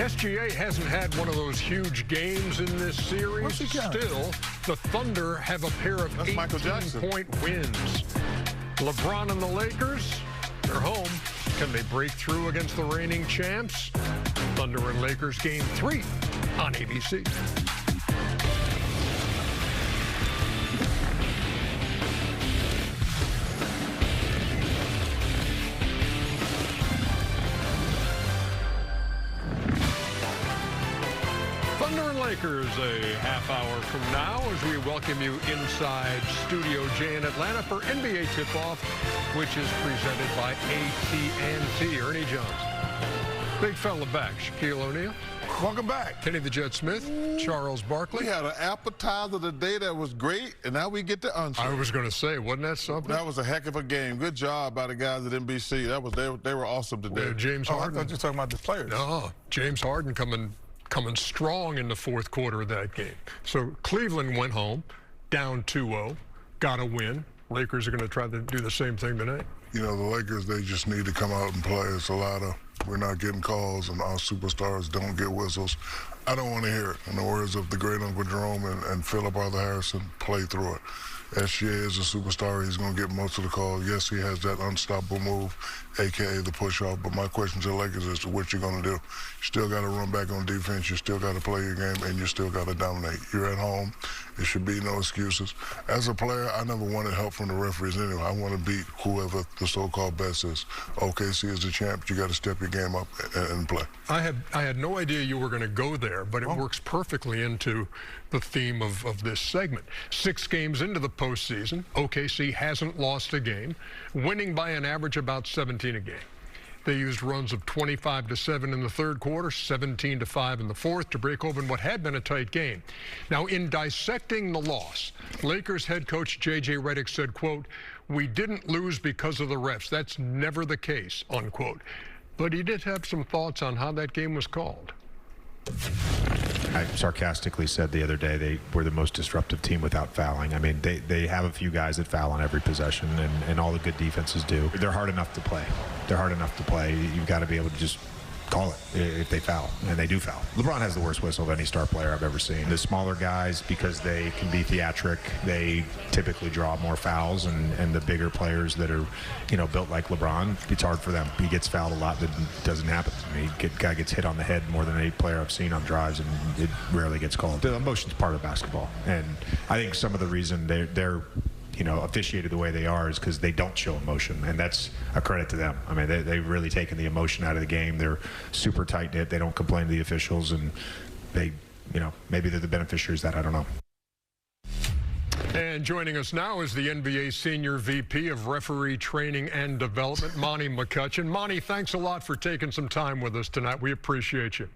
SGA hasn't had one of those huge games in this series. Still, the Thunder have a pair of 18-point wins. LeBron and the Lakers, they're home. Can they break through against the reigning champs? Thunder and Lakers Game 3 on ABC. Thunder and Lakers a half hour from now as we welcome you inside Studio J in Atlanta for NBA Tip-Off, which is presented by AT&T. Ernie Johnson. Big fella back. Shaquille O'Neal. Welcome back. Kenny the Jet Smith. Charles Barkley. We had an appetizer today that was great, and now we get to unsure. I was going to say, wasn't that something? That was a heck of a game. Good job by the guys at NBC. They were awesome today. James Harden. I thought you were talking about the players. No, James Harden coming strong in the fourth quarter of that game. So Cleveland went home, down 2-0, got a win. Lakers are going to try to do the same thing tonight. You know, the Lakers, they just need to come out and play. It's a lot of, we're not getting calls, and our superstars don't get whistles. I don't want to hear it. In the words of the great Uncle Jerome and Philip Arthur Harrison, play through it. SGA is a superstar. He's going to get most of the calls. Yes, he has that unstoppable move, a.k.a. the push-off. But my question to the Lakers is what you're going to do. You still got to run back on defense. You still got to play your game, and you still got to dominate. You're at home. There should be no excuses. As a player, I never wanted help from the referees anyway. I want to beat whoever the so-called best is. OKC is the champ. You got to step your game up and play. I had no idea you were going to go there, but it works perfectly into the theme of this segment. 6 games into the postseason, OKC hasn't lost a game, winning by an average about 17 a game. They used runs of 25-7 in the third quarter, 17-5 in the fourth to break open what had been a tight game. Now, in dissecting the loss, Lakers head coach J.J. Redick said, quote, "We didn't lose because of the refs. That's never the case," unquote. But he did have some thoughts on how that game was called. I sarcastically said the other day they were the most disruptive team without fouling. I mean, they have a few guys that foul on every possession, and all the good defenses do. They're hard enough to play. They're hard enough to play. You've got to be able to just call it if they foul, and they do foul. LeBron has the worst whistle of any star player I've ever seen. The smaller guys, because they can be theatric, they typically draw more fouls, and the bigger players that are, you know, built like LeBron, it's hard for them. He gets fouled a lot. That doesn't happen to me. Guy gets hit on the head more than any player I've seen on drives, and it rarely gets called. The emotion's part of basketball, and I think some of the reason they're you know, officiated the way they are is because they don't show emotion, and that's a credit to them. I mean, they've really taken the emotion out of the game. They're super tight-knit. They don't complain to the officials, and they, you know, maybe they're the beneficiaries of that. I don't know. And joining us now is the NBA Senior VP of Referee Training and Development, Monty McCutcheon. Monty, thanks a lot for taking some time with us tonight. We appreciate you.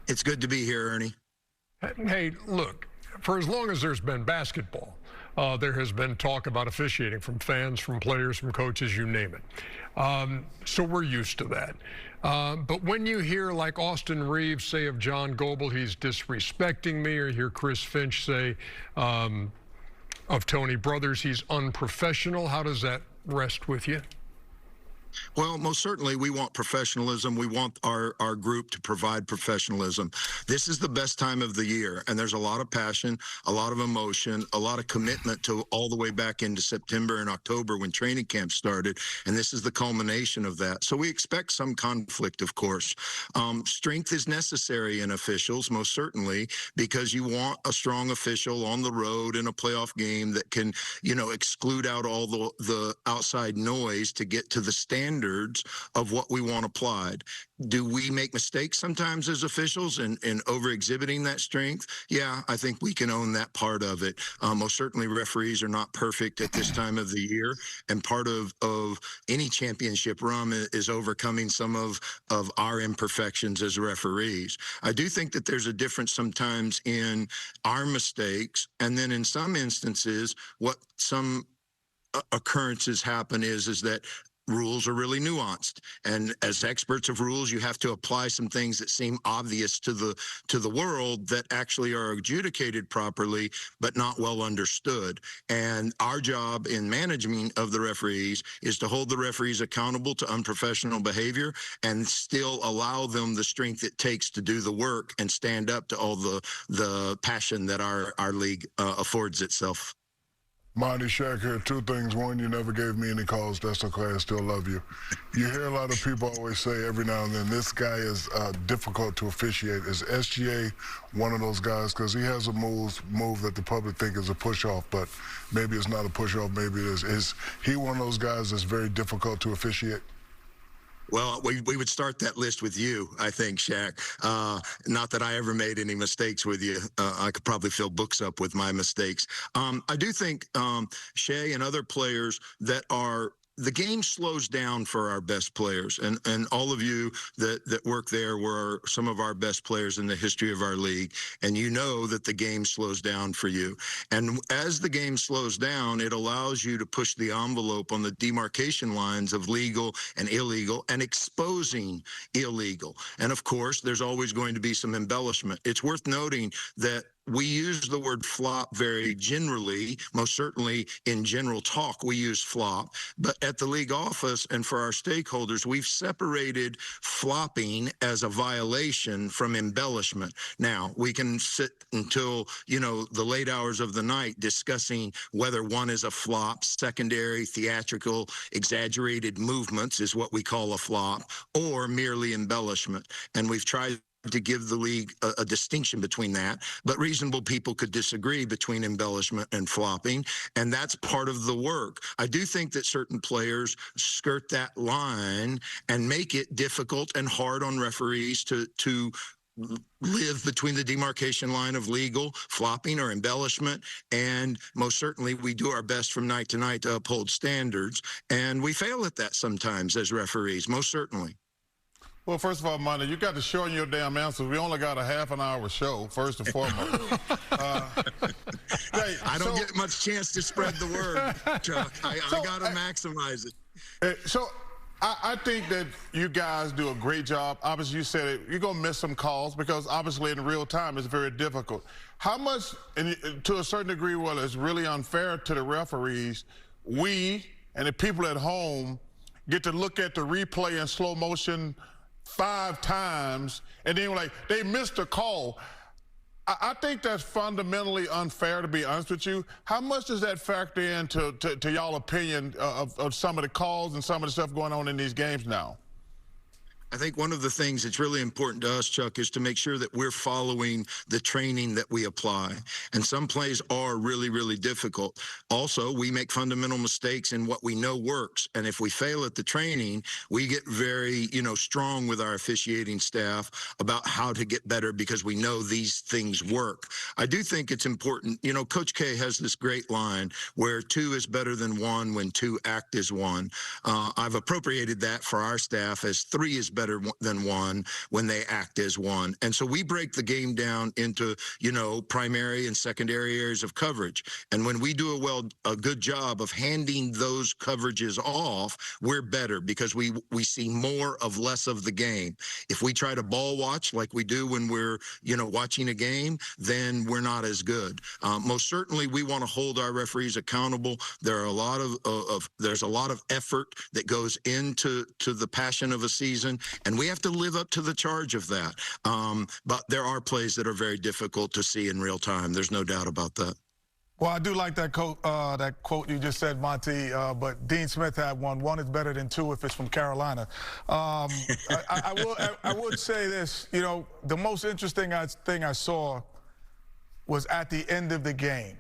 It's good to be here, Ernie. Hey, look, for as long as there's been basketball, there has been talk about officiating from fans, from players, from coaches, you name it. So we're used to that. But when you hear like Austin Reeves say of John Goble, he's disrespecting me, or hear Chris Finch say of Tony Brothers, he's unprofessional, how does that rest with you? Well, most certainly we want professionalism. We want our group to provide professionalism. This is the best time of the year, and there's a lot of passion, a lot of emotion, a lot of commitment to all the way back into September and October when training camp started, and this is the culmination of that. So we expect some conflict, of course. Strength is necessary in officials, most certainly, because you want a strong official on the road in a playoff game that can, you know, exclude out all the outside noise to get to the standards of what we want applied. Do we make mistakes sometimes as officials in over-exhibiting that strength? Yeah, I think we can own that part of it. Most certainly referees are not perfect at this time of the year, and part of any championship run is overcoming some of our imperfections as referees. I do think that there's a difference sometimes in our mistakes, and then in some instances, what some occurrences happen is that rules are really nuanced, and as experts of rules, you have to apply some things that seem obvious to the world that actually are adjudicated properly but not well understood. And our job in management of the referees is to hold the referees accountable to unprofessional behavior and still allow them the strength it takes to do the work and stand up to all the passion that our league affords itself. Monty, Shaq here, two things. One, you never gave me any calls. That's okay. I still love you. You hear a lot of people always say every now and then, this guy is difficult to officiate. Is SGA one of those guys? Because he has a move that the public think is a push-off, but maybe it's not a push-off. Maybe it is. Is he one of those guys that's very difficult to officiate? Well, we would start that list with you, I think, Shaq. Not that I ever made any mistakes with you. I could probably fill books up with my mistakes. I do think Shea and other players that are the game slows down for our best players, and all of you that work there were some of our best players in the history of our league, and you know that the game slows down for you. And as the game slows down, it allows you to push the envelope on the demarcation lines of legal and illegal and exposing illegal. And of course, there's always going to be some embellishment. It's worth noting that we use the word flop very generally. Most certainly in general talk, we use flop. But at the league office and for our stakeholders, we've separated flopping as a violation from embellishment. Now, we can sit until, the late hours of the night discussing whether one is a flop, secondary, theatrical, exaggerated movements is what we call a flop, or merely embellishment. And we've tried to give the league a distinction between that, but reasonable people could disagree between embellishment and flopping, and that's part of the work. I do think that certain players skirt that line and make it difficult and hard on referees to live between the demarcation line of legal, flopping, or embellishment, and most certainly we do our best from night to night to uphold standards, and we fail at that sometimes as referees, most certainly. Well, first of all, Monty, you got to shorten your damn answers. We only got a half-an-hour show, first and foremost. I don't get much chance to spread the word, Chuck. I got to maximize it. So I think that you guys do a great job. Obviously, you said it, you're going to miss some calls because obviously in real time it's very difficult. How much, and to a certain degree, well, it's really unfair to the referees, we and the people at home get to look at the replay in slow motion 5 times, and then like they missed a call. I think that's fundamentally unfair, to be honest with you. How much does that factor into y'all opinion of some of the calls and some of the stuff going on in these games now? I think one of the things that's really important to us, Chuck, is to make sure that we're following the training that we apply. And some plays are really, really difficult. Also, we make fundamental mistakes in what we know works. And if we fail at the training, we get very, strong with our officiating staff about how to get better because we know these things work. I do think it's important. Coach K has this great line where 2 is better than 1 when 2 act as 1. I've appropriated that for our staff as 3 is better than 1 when they act as 1. And so we break the game down into, primary and secondary areas of coverage. And when we do a good job of handing those coverages off, we're better because we see more of less of the game. If we try to ball watch like we do when we're, watching a game, then we're not as good. Most certainly we want to hold our referees accountable. There are a lot there's a lot of effort that goes into the passion of a season, and we have to live up to the charge of that. But there are plays that are very difficult to see in real time. There's no doubt about that. Well, I do like that quote you just said, Monty, but Dean Smith had one. 1 is better than 2 if it's from Carolina. I would say this, the most interesting thing I saw was at the end of the game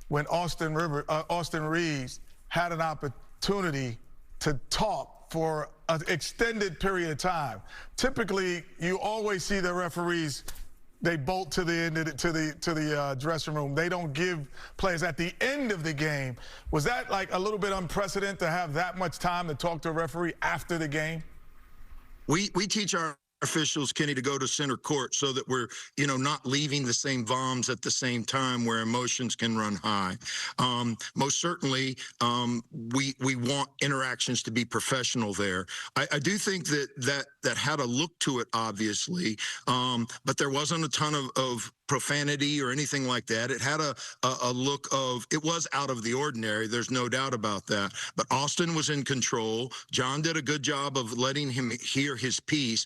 when Austin Reeves had an opportunity to talk for an extended period of time. Typically, you always see the referees, they bolt to the end of the dressing room. They don't give players at the end of the game. Was that like a little bit unprecedented to have that much time to talk to a referee after the game? We teach our officials, Kenny, to go to center court so that we're, not leaving the same bombs at the same time where emotions can run high. Most certainly, we want interactions to be professional there. I do think that had a look to it, obviously, but there wasn't a ton of profanity or anything like that. It had a look of, it was out of the ordinary. There's no doubt about that. But Austin was in control. John did a good job of letting him hear his piece.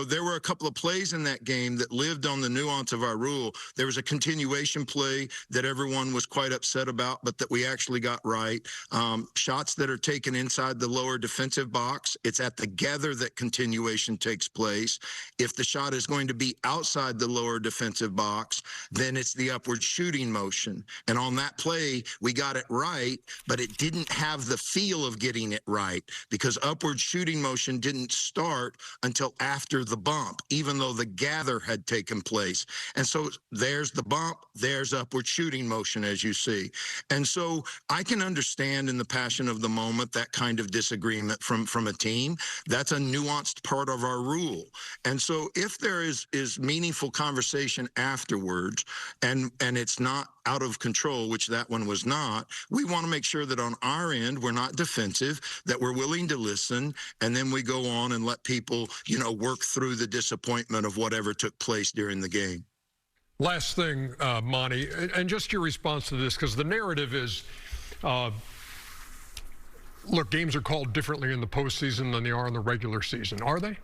There were a couple of plays in that game that lived on the nuance of our rule. There was a continuation play that everyone was quite upset about, but that we actually got right. Shots that are taken inside the lower defensive box, it's at the gather that continuation takes place. If the shot is going to be outside the lower defensive box, then it's the upward shooting motion. And on that play, we got it right, but it didn't have the feel of getting it right because upward shooting motion didn't start until after the bump, even though the gather had taken place. And so there's the bump, there's upward shooting motion, as you see. And so I can understand in the passion of the moment that kind of disagreement from a team. That's a nuanced part of our rule. And so if there is meaningful conversation afterwards and it's not out of control, which that one was not, we want to make sure that on our end we're not defensive, that we're willing to listen, and then we go on and let people, work through the disappointment of whatever took place during the game. Last thing, Monty, and just your response to this, because the narrative is, look, games are called differently in the postseason than they are in the regular season. Are they?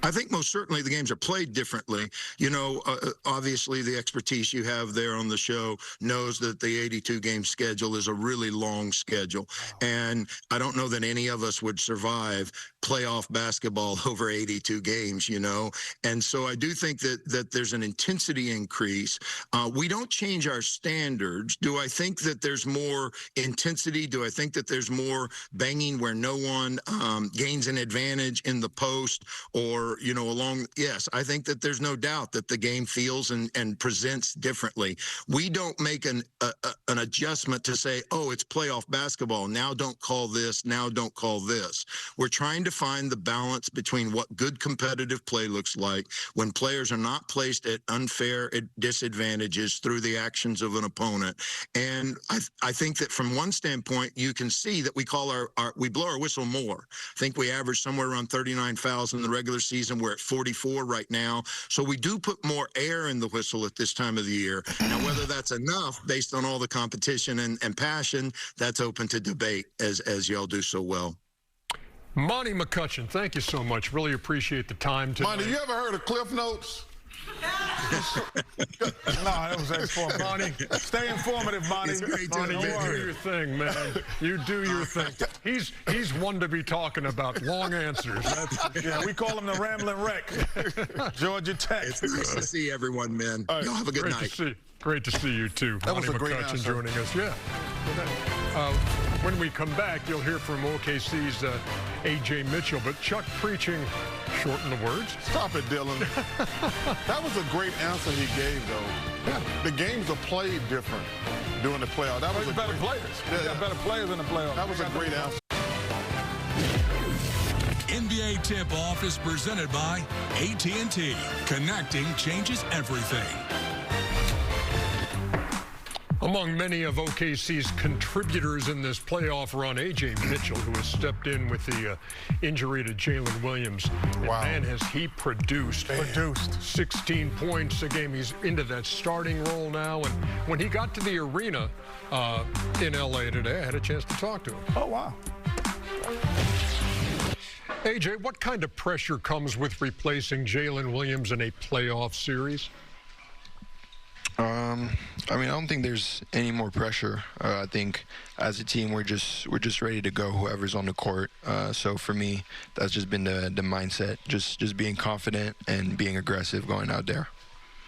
I think most certainly the games are played differently. Obviously the expertise you have there on the show knows that the 82-game schedule is a really long schedule. And I don't know that any of us would survive playoff basketball over 82 games, And so I do think that there's an intensity increase. We don't change our standards. Do I think that there's more intensity? Do I think that there's more banging where no one gains an advantage in the post or, yes, I think that there's no doubt that the game feels and presents differently. We don't make an adjustment to say, oh, it's playoff basketball. Now don't call this. Now don't call this. We're trying to find the balance between what good competitive play looks like when players are not placed at unfair disadvantages through the actions of an opponent. And I think that from one standpoint, you can see that we call we blow our whistle more. I think we average somewhere around 39 fouls in the regular season. We're at 44 right now. So we do put more air in the whistle at this time of the year. Now, whether that's enough based on all the competition and passion, that's open to debate, as y'all do so well. Monty McCutcheon, thank you so much. Really appreciate the time today. Monty, you ever heard of Cliff Notes? No, that was informative. Monty, stay informative, Monty. Monty, you do your thing, man. You do your thing. He's one to be talking about long answers. Yeah, we call him the Rambling Wreck. Georgia Tech. It's nice to see everyone, man. Y'all have a good night. Great to see you, too. That was a great McCutcheon answer. joining us. Yeah. When we come back, you'll hear from OKC's Ajay Mitchell, but Chuck preaching, shorten the words. Stop it, Dylan. That was a great answer he gave, though. Yeah. The games are played different during the playoffs. That was better players. Yeah, got better players in the playoffs. That was a great answer. NBA Tip-Off is presented by AT&T. Connecting changes everything. Among many of OKC's contributors in this playoff run, Ajay Mitchell, who has stepped in with the injury to Jalen Williams. Wow. And man, has he produced 16 points a game. He's into that starting role now. And when he got to the arena in L.A. today, I had a chance to talk to him. Oh, wow. AJ, what kind of pressure comes with replacing Jalen Williams in a playoff series? I don't think there's any more pressure. I think as a team, we're just ready to go, whoever's on the court. So for me, that's just been the mindset, just being confident and being aggressive going out there.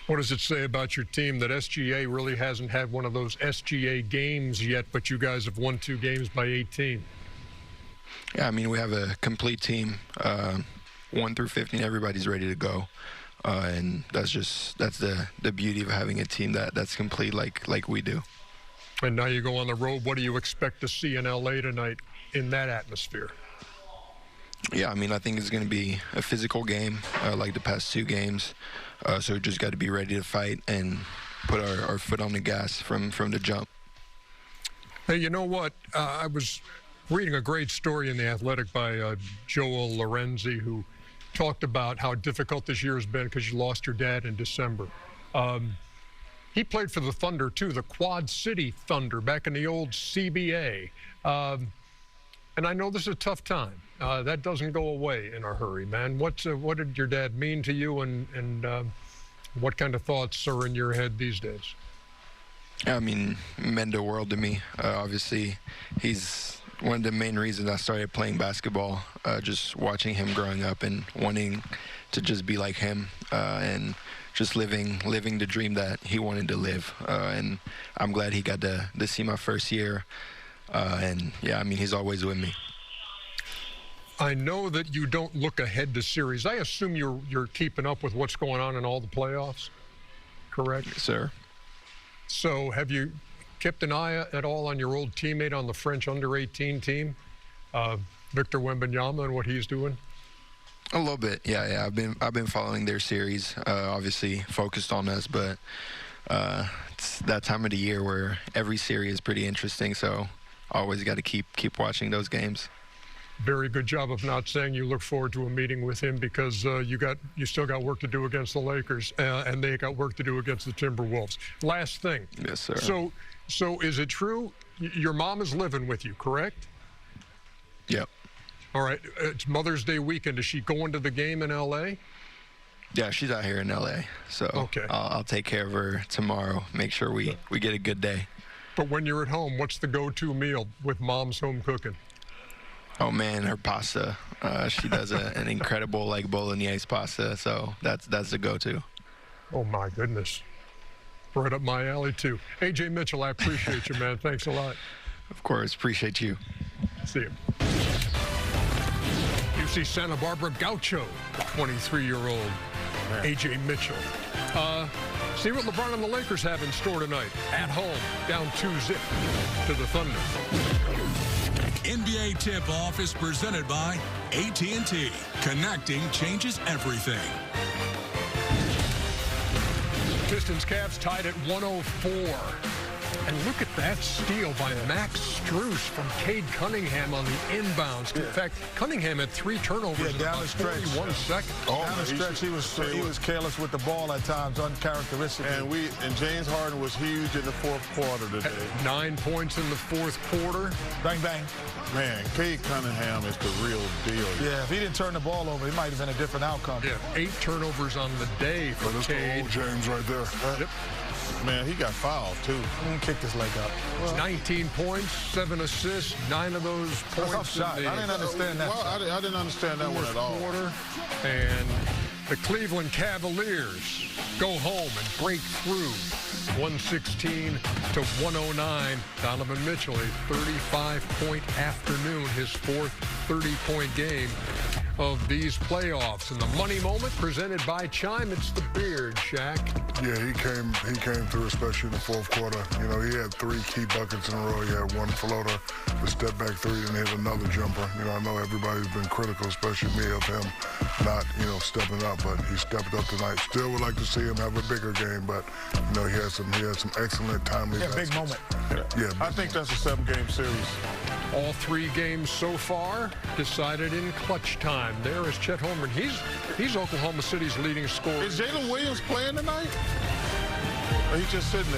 What does it say about your team that SGA really hasn't had one of those SGA games yet, but you guys have won 2 games by 18? Yeah, we have a complete team, 1 through 15. Everybody's ready to go. And that's the beauty of having a team that's complete like we do. And now you go on the road. What do you expect to see in L.A. tonight in that atmosphere? Yeah, I mean, I think it's going to be a physical game like the past 2 games. So we just got to be ready to fight and put our foot on the gas from the jump. Hey, you know what? I was reading a great story in The Athletic by Joel Lorenzi, who talked about how difficult this year has been because you lost your dad in December. He played for the Thunder, too, the Quad City Thunder, back in the old CBA. And I know this is a tough time. That doesn't go away in a hurry, man. What did your dad mean to you, and what kind of thoughts are in your head these days? I mean, it meant the world to me. Obviously, he's one of the main reasons I started playing basketball, just watching him growing up and wanting to just be like him and just living the dream that he wanted to live. And I'm glad he got to see my first year. And, yeah, I mean, he's always with me. I know that you don't look ahead to series. I assume you're keeping up with what's going on in all the playoffs, correct? Yes, sir. So have you kept an eye at all on your old teammate on the French under-18 team, Victor Wembanyama, and what he's doing? A little bit, yeah. I've been following their series, obviously focused on us, but it's that time of the year where every series is pretty interesting, so always got to keep watching those games. Very good job of not saying you look forward to a meeting with him, because you still got work to do against the Lakers, and they got work to do against the Timberwolves. Last thing. Yes, sir. So is it true your mom is living with you, correct? Yep. All right. It's Mother's Day weekend. Is she going to the game in L.A.? Yeah, she's out here in L.A., so okay. I'll take care of her tomorrow, make sure we get a good day. But when you're at home, what's the go-to meal with Mom's home cooking? Oh, man, her pasta. She does an incredible, bolognese pasta, so that's the go-to. Oh, my goodness. Right up my alley, too. Ajay Mitchell, I appreciate you, man. Thanks a lot. Of course. Appreciate you. See you. UC Santa Barbara Gaucho, the 23-year-old Ajay Mitchell. See what LeBron and the Lakers have in store tonight. At home, down 2-0 to the Thunder. NBA Tip-Off is presented by AT&T. Connecting changes everything. Pistons Cavs tied at 104. And look at that steal by Max Strus from Cade Cunningham on the inbounds. In fact, Cunningham had 3 turnovers in about 41 seconds. Down the stretch, he was careless with the ball at times, uncharacteristic. And James Harden was huge in the fourth quarter today. 9 points in the fourth quarter. Bang, bang. Man, Cade Cunningham is the real deal. Yeah, if he didn't turn the ball over, it might have been a different outcome. Yeah, 8 turnovers on the day for Cade. That's the old James right there. Yep. Man, he got fouled, too. Kicked his leg up. Well, 19 points, 7 assists, 9 of those points. Shot. I didn't understand that. Well, I didn't understand that one at all. Quarter, and the Cleveland Cavaliers go home and break through 116 to 109. Donovan Mitchell, a 35-point afternoon, his 4th 30-point game of these playoffs. And the money moment presented by Chime. It's the beard, Shaq. Yeah, he came through, especially in the fourth quarter. You know, he had 3 key buckets in a row. He had 1 floater, the step back 3, and hit another jumper. You know, I know everybody's been critical, especially me, of him not, stepping up, but he stepped up tonight. Still would like to see him have a bigger game, but he had some excellent timely baskets. Big moment. Yeah, I think that's a 7-game series. All 3 games so far decided in clutch time. There is Chet Holmgren. He's Oklahoma City's leading scorer. Is Jalen Williams playing tonight? Or he's just sitting there?